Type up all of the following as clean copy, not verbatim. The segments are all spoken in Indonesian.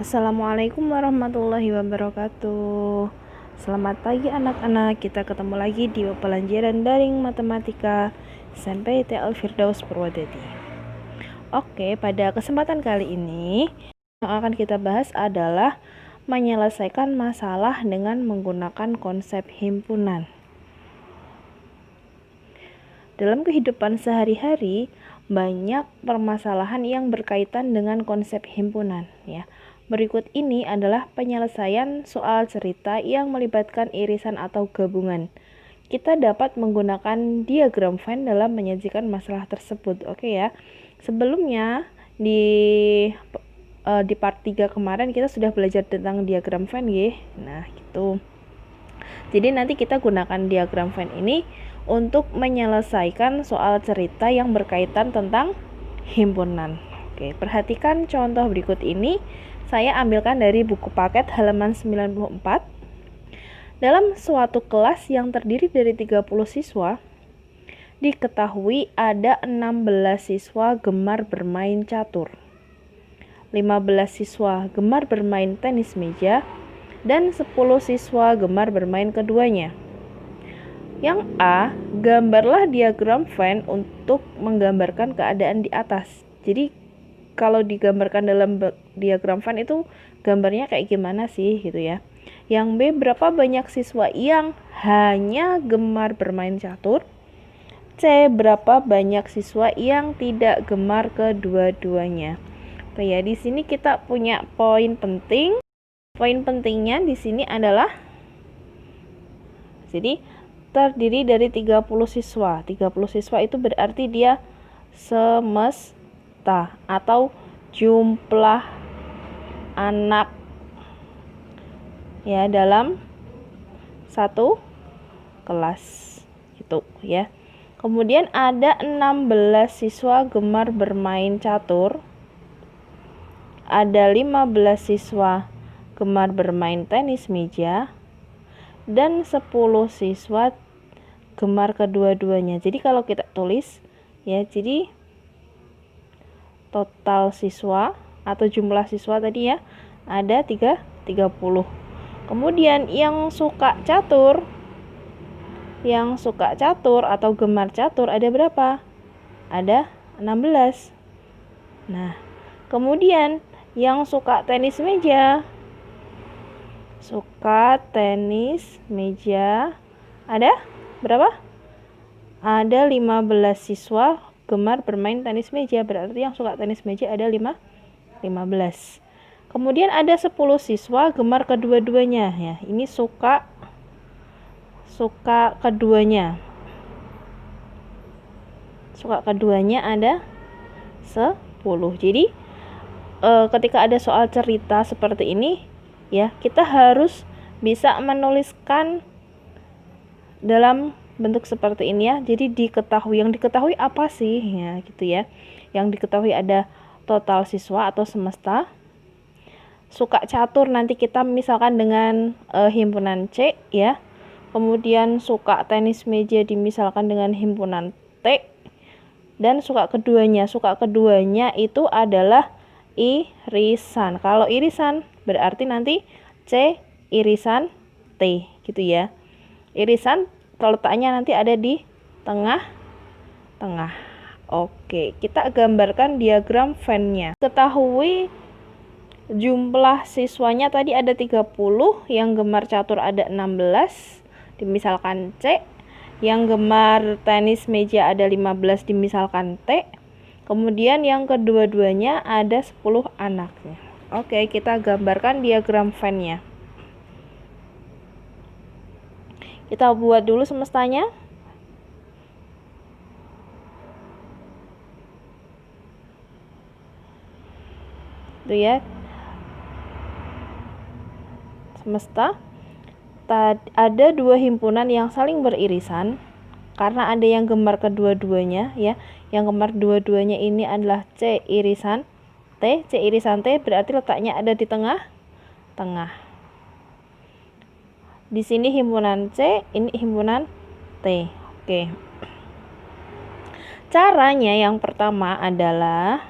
Assalamualaikum warahmatullahi wabarakatuh. Selamat pagi anak-anak. Kita ketemu lagi di pelajaran daring matematika SMP TL Firdaus Purwodadi. Oke, pada kesempatan kali ini yang akan kita bahas adalah menyelesaikan masalah dengan menggunakan konsep himpunan. Dalam kehidupan sehari-hari, banyak permasalahan yang berkaitan dengan konsep himpunan, ya. Berikut ini adalah penyelesaian soal cerita yang melibatkan irisan atau gabungan. Kita dapat menggunakan diagram Venn dalam menyajikan masalah tersebut. Oke ya. Sebelumnya di part 3 kemarin kita sudah belajar tentang diagram Venn ya. Nah, gitu. Jadi nanti kita gunakan diagram Venn ini untuk menyelesaikan soal cerita yang berkaitan tentang himpunan. Oke, perhatikan contoh berikut ini. Saya ambilkan dari buku paket halaman 94. Dalam suatu kelas yang terdiri dari 30 siswa, diketahui ada 16 siswa gemar bermain catur, 15 siswa gemar bermain tenis meja, dan 10 siswa gemar bermain keduanya. Yang A, gambarlah diagram Venn untuk menggambarkan keadaan di atas. Jadi kalau digambarkan dalam diagram Venn itu gambarnya kayak gimana sih gitu ya. Yang B, berapa banyak siswa yang hanya gemar bermain catur? C, berapa banyak siswa yang tidak gemar kedua-duanya? Oke ya, di sini kita punya poin penting. Poin pentingnya di sini adalah jadi terdiri dari 30 siswa. 30 siswa itu berarti dia semesta atau jumlah anak ya dalam satu kelas gitu ya. Kemudian ada 16 siswa gemar bermain catur. Ada 15 siswa gemar bermain tenis meja dan 10 siswa gemar kedua-duanya. Jadi kalau kita tulis ya, jadi total siswa atau jumlah siswa tadi ya ada 30. Kemudian yang suka catur atau gemar catur ada berapa? Ada 16. Nah, kemudian yang suka tenis meja ada berapa? Ada 15 siswa gemar bermain tenis meja, berarti yang suka tenis meja ada 15. Kemudian ada 10 siswa gemar kedua-duanya ya. Ini suka keduanya. Suka keduanya ada 10. Jadi ketika ada soal cerita seperti ini ya, kita harus bisa menuliskan dalam bentuk seperti ini ya. Jadi yang diketahui apa sih ya gitu ya. Yang diketahui ada total siswa atau semesta. Suka catur nanti kita misalkan dengan himpunan C ya. Kemudian suka tenis meja dimisalkan dengan himpunan T. Dan suka keduanya itu adalah irisan. Kalau irisan berarti nanti C irisan T gitu ya. Irisan letaknya nanti ada di tengah. Oke, kita gambarkan diagram Venn-nya. Ketahui jumlah siswanya tadi ada 30, yang gemar catur ada 16, dimisalkan C. Yang gemar tenis meja ada 15, dimisalkan T. Kemudian yang kedua-duanya ada 10 anaknya. Oke, kita gambarkan diagram Venn-nya. Kita buat dulu semestanya. Itu ya. Semesta. Ada dua himpunan yang saling beririsan karena ada yang gemar kedua-duanya ya. Yang gemar dua-duanya ini adalah C irisan T. C irisan T berarti letaknya ada di tengah. Di sini himpunan C, ini himpunan T. Oke. Caranya yang pertama adalah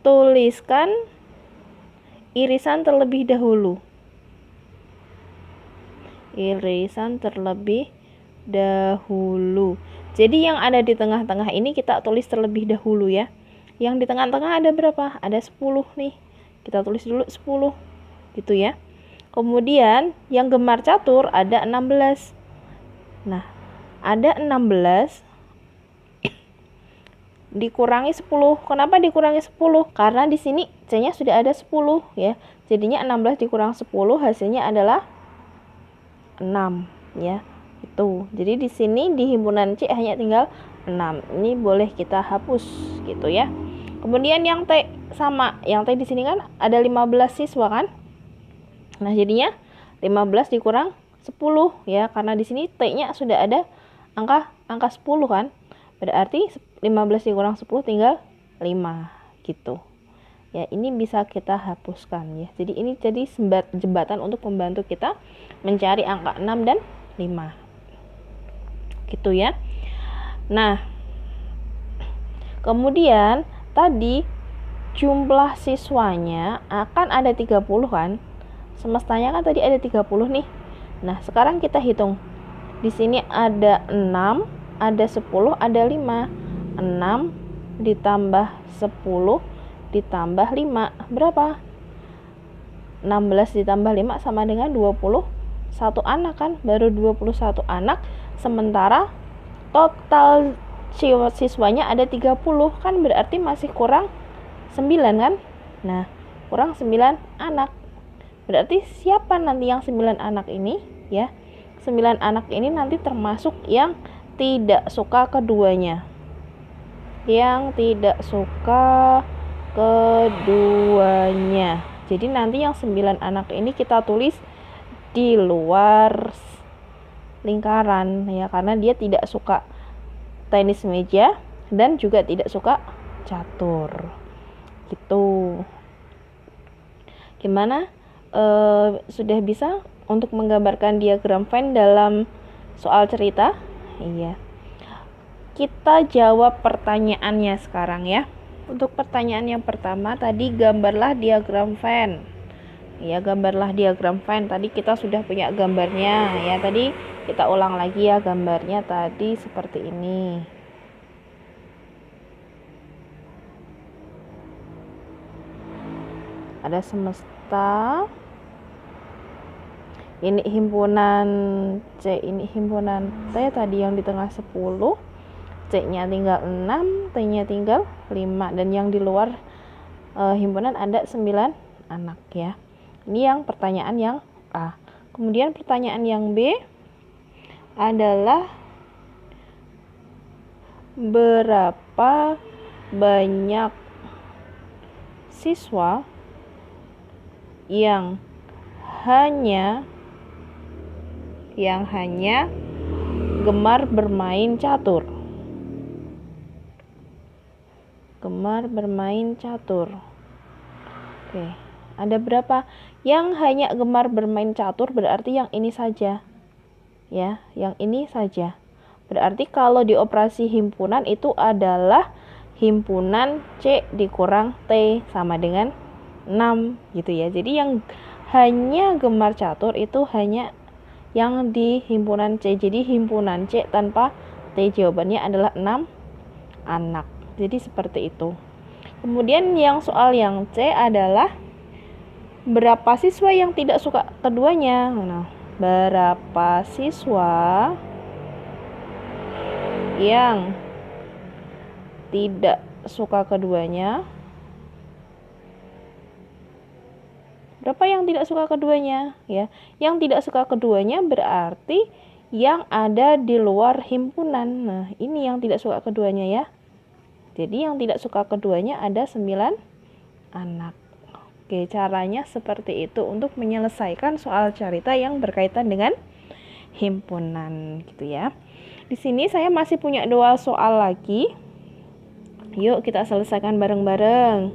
tuliskan irisan terlebih dahulu. Irisan terlebih dahulu. Jadi yang ada di tengah-tengah ini kita tulis terlebih dahulu ya. Yang di tengah-tengah ada berapa? Ada 10 nih. Kita tulis dulu 10. Gitu ya. Kemudian yang gemar catur ada 16. Nah, ada 16 dikurangi 10. Kenapa dikurangi 10? Karena di sini C-nya sudah ada 10 ya. Jadinya 16 dikurang 10 hasilnya adalah 6 ya. Itu. Jadi di sini di himpunan C hanya tinggal 6. Ini boleh kita hapus gitu ya. Kemudian yang T sama. Yang T di sini kan ada 15 siswa kan? Nah, jadinya 15 dikurang 10 ya, karena di sini T-nya sudah ada angka 10 kan. Berarti 15 dikurang 10 tinggal 5 gitu. Ya, ini bisa kita hapuskan ya. Jadi ini jadi jembatan untuk membantu kita mencari angka 6 dan 5. Gitu ya. Nah, kemudian tadi jumlah siswanya akan ada 30 kan? Semestanya kan tadi ada 30 nih. Nah, sekarang kita hitung. Di sini ada 6, ada 10, ada 5. 6 ditambah 10 ditambah 5 berapa? 16 ditambah 5 sama dengan 21 anak kan? Baru 21 anak. Sementara total siswanya ada 30 kan, berarti masih kurang 9 kan? Nah, kurang 9 anak. Berarti siapa nanti yang 9 anak ini ya? 9 anak ini nanti termasuk yang tidak suka keduanya. Yang tidak suka keduanya. Jadi nanti yang 9 anak ini kita tulis di luar lingkaran ya, karena dia tidak suka tenis meja dan juga tidak suka catur. Gitu. Gimana? Sudah bisa untuk menggambarkan diagram Venn dalam soal cerita? Iya. Kita jawab pertanyaannya sekarang ya. Untuk pertanyaan yang pertama tadi, gambarlah diagram Venn. Ya, gambarlah diagram Venn. Tadi kita sudah punya gambarnya ya. Tadi kita ulang lagi ya, gambarnya tadi seperti ini. Ada semesta. Ini himpunan C, ini himpunan T tadi yang di tengah 10. C-nya tinggal 6, T-nya tinggal 5, dan yang di luar himpunan ada 9 anak ya. Ini yang pertanyaan yang A. Kemudian pertanyaan yang B adalah berapa banyak siswa yang hanya gemar bermain catur. Gemar bermain catur. Oke, ada berapa? Yang hanya gemar bermain catur berarti yang ini saja. Ya, yang ini saja. Berarti kalau di operasi himpunan itu adalah himpunan C dikurang T sama dengan 6 gitu ya. Jadi yang hanya gemar catur itu hanya yang di himpunan C. Jadi himpunan C tanpa T jawabannya adalah 6 anak. Jadi seperti itu. Kemudian yang soal yang C adalah berapa siswa yang tidak suka keduanya. Nah, berapa siswa yang tidak suka keduanya? Berapa yang tidak suka keduanya ya? Yang tidak suka keduanya berarti yang ada di luar himpunan. Nah, ini yang tidak suka keduanya ya. Jadi yang tidak suka keduanya ada 9 anak. Oke, caranya seperti itu untuk menyelesaikan soal cerita yang berkaitan dengan himpunan gitu ya. Di sini saya masih punya 2 soal lagi. Yuk kita selesaikan bareng-bareng.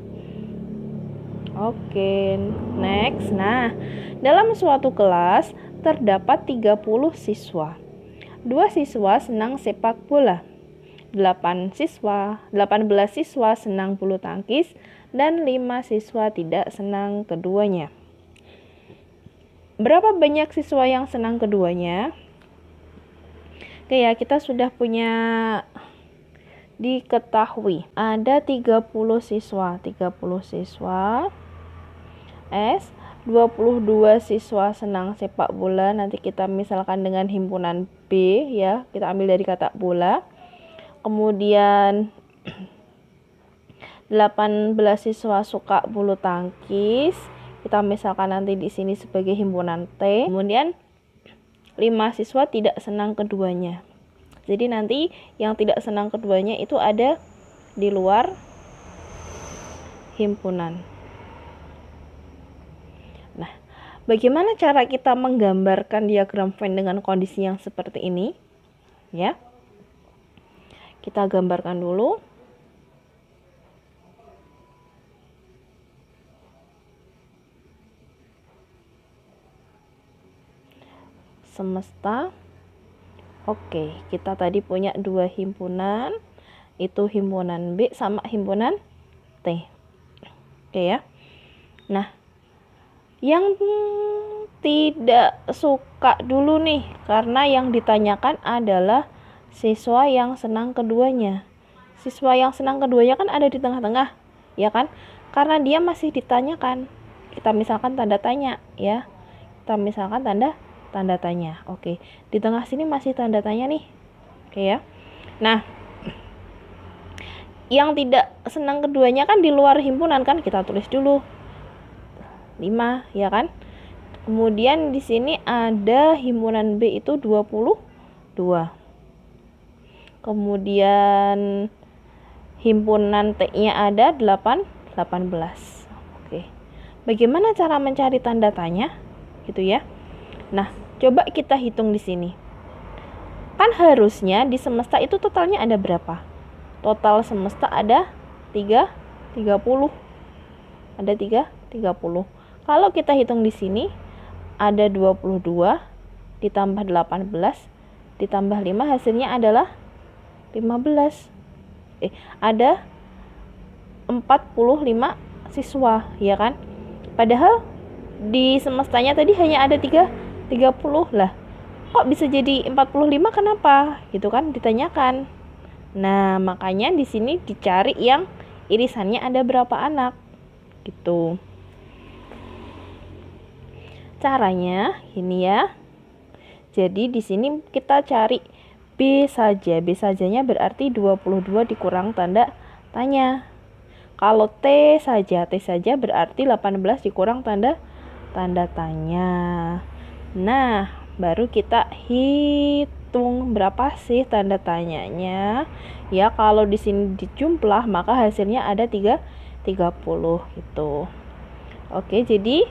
Oke, next. Nah, dalam suatu kelas terdapat 30 siswa. 2 siswa senang sepak bola. 18 siswa senang bulu tangkis dan 5 siswa tidak senang keduanya. Berapa banyak siswa yang senang keduanya? Oke ya, kita sudah punya diketahui ada 30 siswa S, 22 siswa senang sepak bola. Nanti kita misalkan dengan himpunan B ya, kita ambil dari kata bola. Kemudian 18 siswa suka bulu tangkis. Kita misalkan nanti di sini sebagai himpunan T. Kemudian 5 siswa tidak senang keduanya. Jadi nanti yang tidak senang keduanya itu ada di luar himpunan. Nah, bagaimana cara kita menggambarkan diagram Venn dengan kondisi yang seperti ini? Ya. Kita gambarkan dulu. Semesta. Oke, kita tadi punya 2 himpunan. Itu himpunan B sama himpunan T. Oke ya. Nah, yang tidak suka dulu nih, karena yang ditanyakan adalah siswa yang senang keduanya. Siswa yang senang keduanya kan ada di tengah-tengah, ya kan? Karena dia masih ditanyakan. Kita misalkan tanda tanya, ya. Kita misalkan tanda tanya. Oke, di tengah sini masih tanda tanya nih. Oke ya. Nah, yang tidak senang keduanya kan di luar himpunan kan, kita tulis dulu 5 ya kan. Kemudian di sini ada himpunan B itu 22. Kemudian himpunan T-nya ada 18. Oke. Bagaimana cara mencari tanda tanya? Gitu ya. Nah, coba kita hitung di sini. Kan harusnya di semesta itu totalnya ada berapa? Total semesta ada 30. Ada 30. Kalau kita hitung di sini ada 22 ditambah 18 ditambah 5 hasilnya adalah 15. Ada 45 siswa, ya kan? Padahal di semestanya tadi hanya ada 30 lah. Kok bisa jadi 45, kenapa? Gitu kan ditanyakan. Nah, makanya di sini dicari yang irisannya ada berapa anak. Gitu. Caranya ini ya. Jadi di sini kita cari B saja. B sajanya berarti 22 dikurang tanda tanya. Kalau T saja berarti 18 dikurang tanda tanya. Nah, baru kita hitung berapa sih tanda tanyanya. Ya, kalau di sini dijumlah maka hasilnya ada 30 gitu. Oke, jadi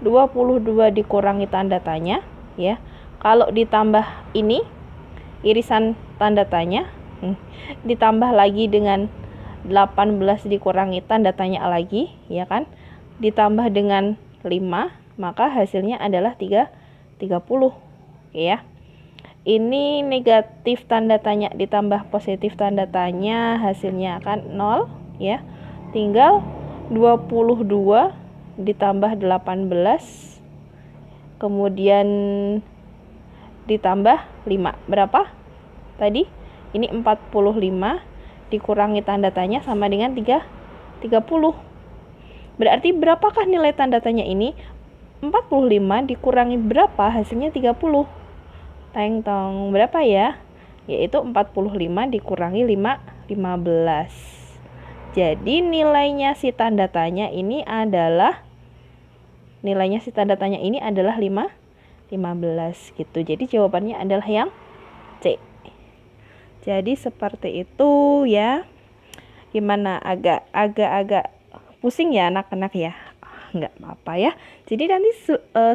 22 dikurangi tanda tanya ya. Kalau ditambah ini irisan tanda tanya ditambah lagi dengan 18 dikurangi tanda tanya lagi, ya kan? Ditambah dengan 5, maka hasilnya adalah 30. Oke ya. Ini negatif tanda tanya ditambah positif tanda tanya, hasilnya akan 0 ya. Tinggal 22 ditambah 18 kemudian ditambah 5. Berapa? Tadi ini 45 dikurangi tanda tanya sama dengan 30. Berarti berapakah nilai tanda tanya ini? 45 dikurangi berapa? Hasilnya 30. Teng-tong. Berapa ya? Yaitu 45 dikurangi 5, 15. Jadi nilainya si tanda tanya ini adalah 15 gitu. Jadi jawabannya adalah yang C. Jadi seperti itu ya. Gimana, agak pusing ya anak-anak ya? Enggak apa-apa ya. Jadi nanti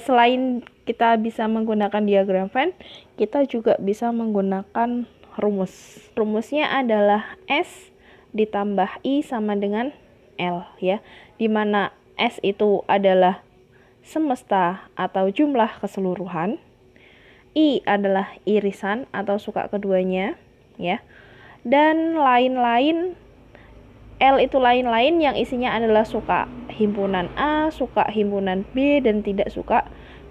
selain kita bisa menggunakan diagram Venn, kita juga bisa menggunakan rumus. Rumusnya adalah S ditambah I sama dengan L ya. Dimana S itu adalah semesta atau jumlah keseluruhan, I adalah irisan atau suka keduanya ya. dan lain-lain. L itu lain-lain yang isinya adalah suka himpunan A, suka himpunan B, dan tidak suka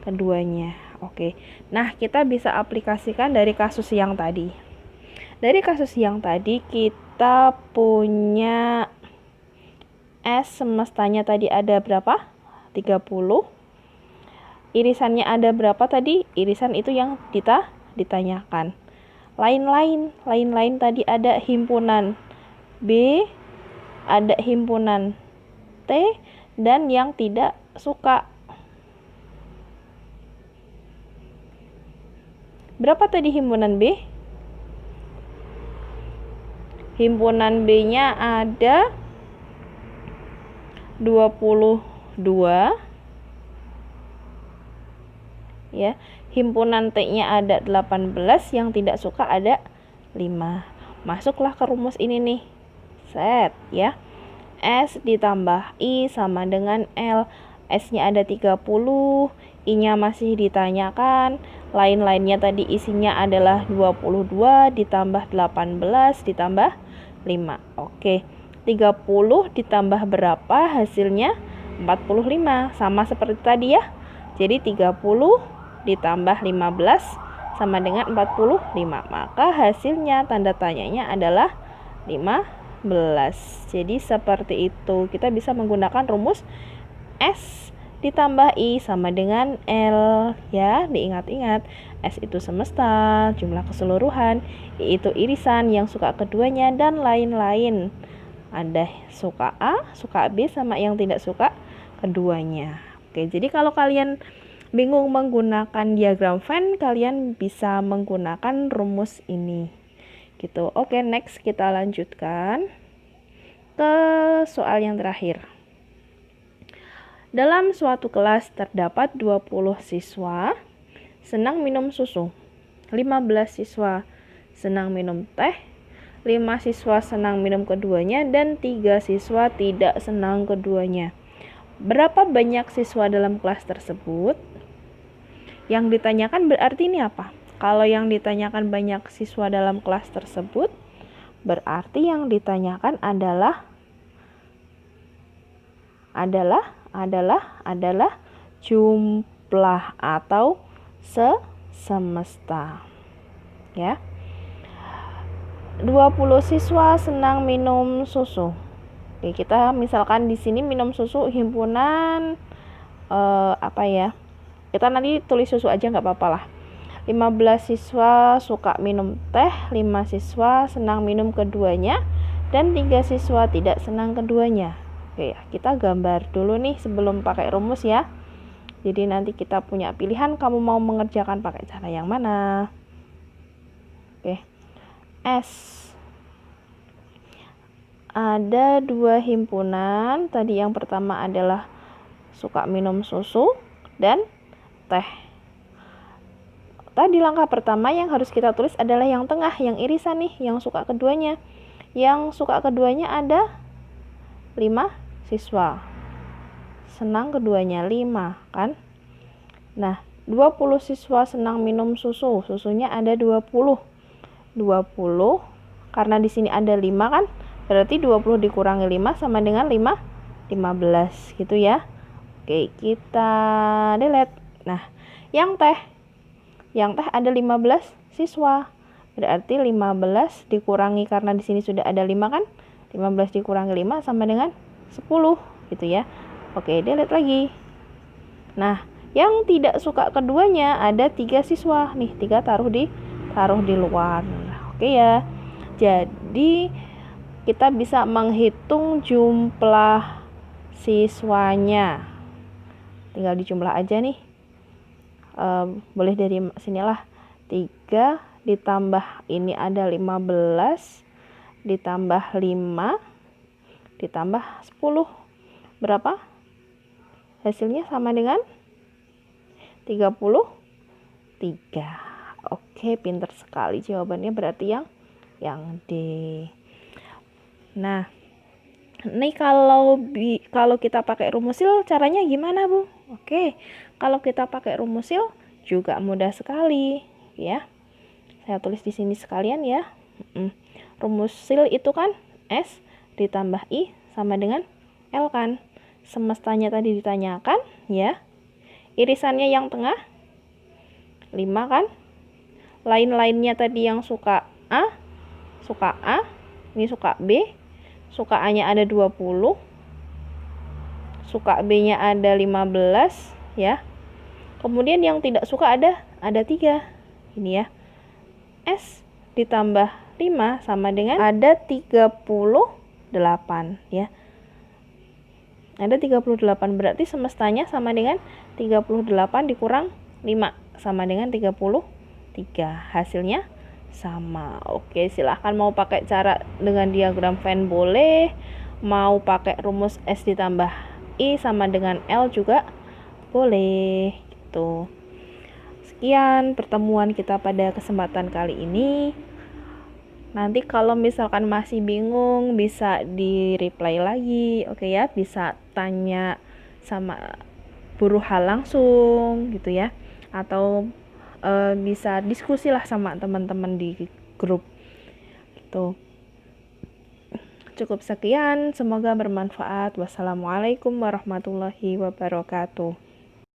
keduanya. Oke, nah kita bisa aplikasikan dari kasus yang tadi. Dari kasus yang tadi kita punya S semestanya tadi ada berapa? 30. Irisannya ada berapa tadi? Irisan itu yang kita ditanyakan. Lain-lain tadi ada himpunan B, ada himpunan T, dan yang tidak suka. Berapa tadi himpunan B? Himpunan B-nya ada 22. Ya, himpunan T-nya ada 18, yang tidak suka ada 5. Masuklah ke rumus ini nih. Set, ya. S ditambah I sama dengan L. S-nya ada 30, I-nya masih ditanyakan, lain-lainnya tadi isinya adalah 22 ditambah 18 ditambah 5. Oke, 30 ditambah berapa hasilnya? 45, sama seperti tadi ya. Jadi 30 ditambah 15 sama dengan 45. Maka hasilnya tanda tanyanya adalah 15. Jadi seperti itu. Kita bisa menggunakan rumus S ditambah I sama dengan L, ya. Diingat-ingat, S itu semesta, jumlah keseluruhan, I itu irisan yang suka keduanya, dan lain-lain. Ada suka A, suka B, sama yang tidak suka keduanya. Oke, jadi kalau kalian bingung menggunakan diagram Venn, kalian bisa menggunakan rumus ini. Gitu. Oke, next kita lanjutkan ke soal yang terakhir. Dalam suatu kelas terdapat 20 siswa senang minum susu, 15 siswa senang minum teh, 5 siswa senang minum keduanya, dan 3 siswa tidak senang keduanya. Berapa banyak siswa dalam kelas tersebut? Yang ditanyakan berarti ini apa? Kalau yang ditanyakan banyak siswa dalam kelas tersebut, berarti yang ditanyakan adalah jumlah atau semesta. Ya. 20 siswa senang minum susu. Oke, kita misalkan di sini minum susu himpunan kita nanti tulis susu aja nggak apa-apa lah. 15 siswa suka minum teh, 5 siswa senang minum keduanya, dan 3 siswa tidak senang keduanya. Oke, kita gambar dulu nih sebelum pakai rumus ya. Jadi nanti kita punya pilihan, kamu mau mengerjakan pakai cara yang mana. Oke, S. Ada 2 himpunan. Tadi yang pertama adalah suka minum susu dan teh. Tadi langkah pertama yang harus kita tulis adalah yang tengah, yang irisan nih, yang suka keduanya. Yang suka keduanya ada 5 siswa. Senang keduanya 5, kan? Nah, 20 siswa senang minum susu. Susunya ada 20. 20 karena di sini ada 5 kan? Berarti 20 dikurangi 5 sama dengan 15 gitu ya. Oke, kita delete. Nah, yang teh ada 15 siswa. Berarti 15 dikurangi, karena di sini sudah ada 5 kan? 15 dikurangi 5 sama dengan 10 gitu ya. Oke, delete lagi. Nah, yang tidak suka keduanya ada 3 siswa. Nih, 3 taruh di luar. Oke ya. Jadi kita bisa menghitung jumlah siswanya. Tinggal dijumlah aja nih. Boleh dari sinilah. 3 ditambah ini ada 15 ditambah 5 ditambah 10. Berapa? Hasilnya sama dengan 33. Oke, pinter sekali jawabannya, berarti yang D. Nah, ini kalau kita pakai rumusil caranya gimana, Bu? Oke, kalau kita pakai rumusil juga mudah sekali, ya. Saya tulis di sini sekalian ya. Rumus sil itu kan S ditambah I sama dengan L kan. Semestanya tadi ditanyakan ya. Irisannya yang tengah 5 kan. Lain-lainnya tadi yang suka A, ini suka B, suka A-nya ada 20, suka B-nya ada 15 ya. Kemudian yang tidak suka ada 3. Ini ya. S ditambah 5 sama dengan ada 38 ya. Ada 38, berarti semestanya sama dengan 38 dikurang 5 sama dengan 33. Hasilnya sama. Oke, silahkan mau pakai cara dengan diagram Venn boleh, mau pakai rumus S ditambah I sama dengan L juga boleh gitu. Sekian pertemuan kita pada kesempatan kali ini. Nanti kalau misalkan masih bingung bisa di-reply lagi, oke ya, bisa tanya sama Bu Ruha langsung gitu ya, atau bisa diskusi lah sama teman-teman di grup gitu. Cukup sekian, semoga bermanfaat. Wassalamualaikum warahmatullahi wabarakatuh.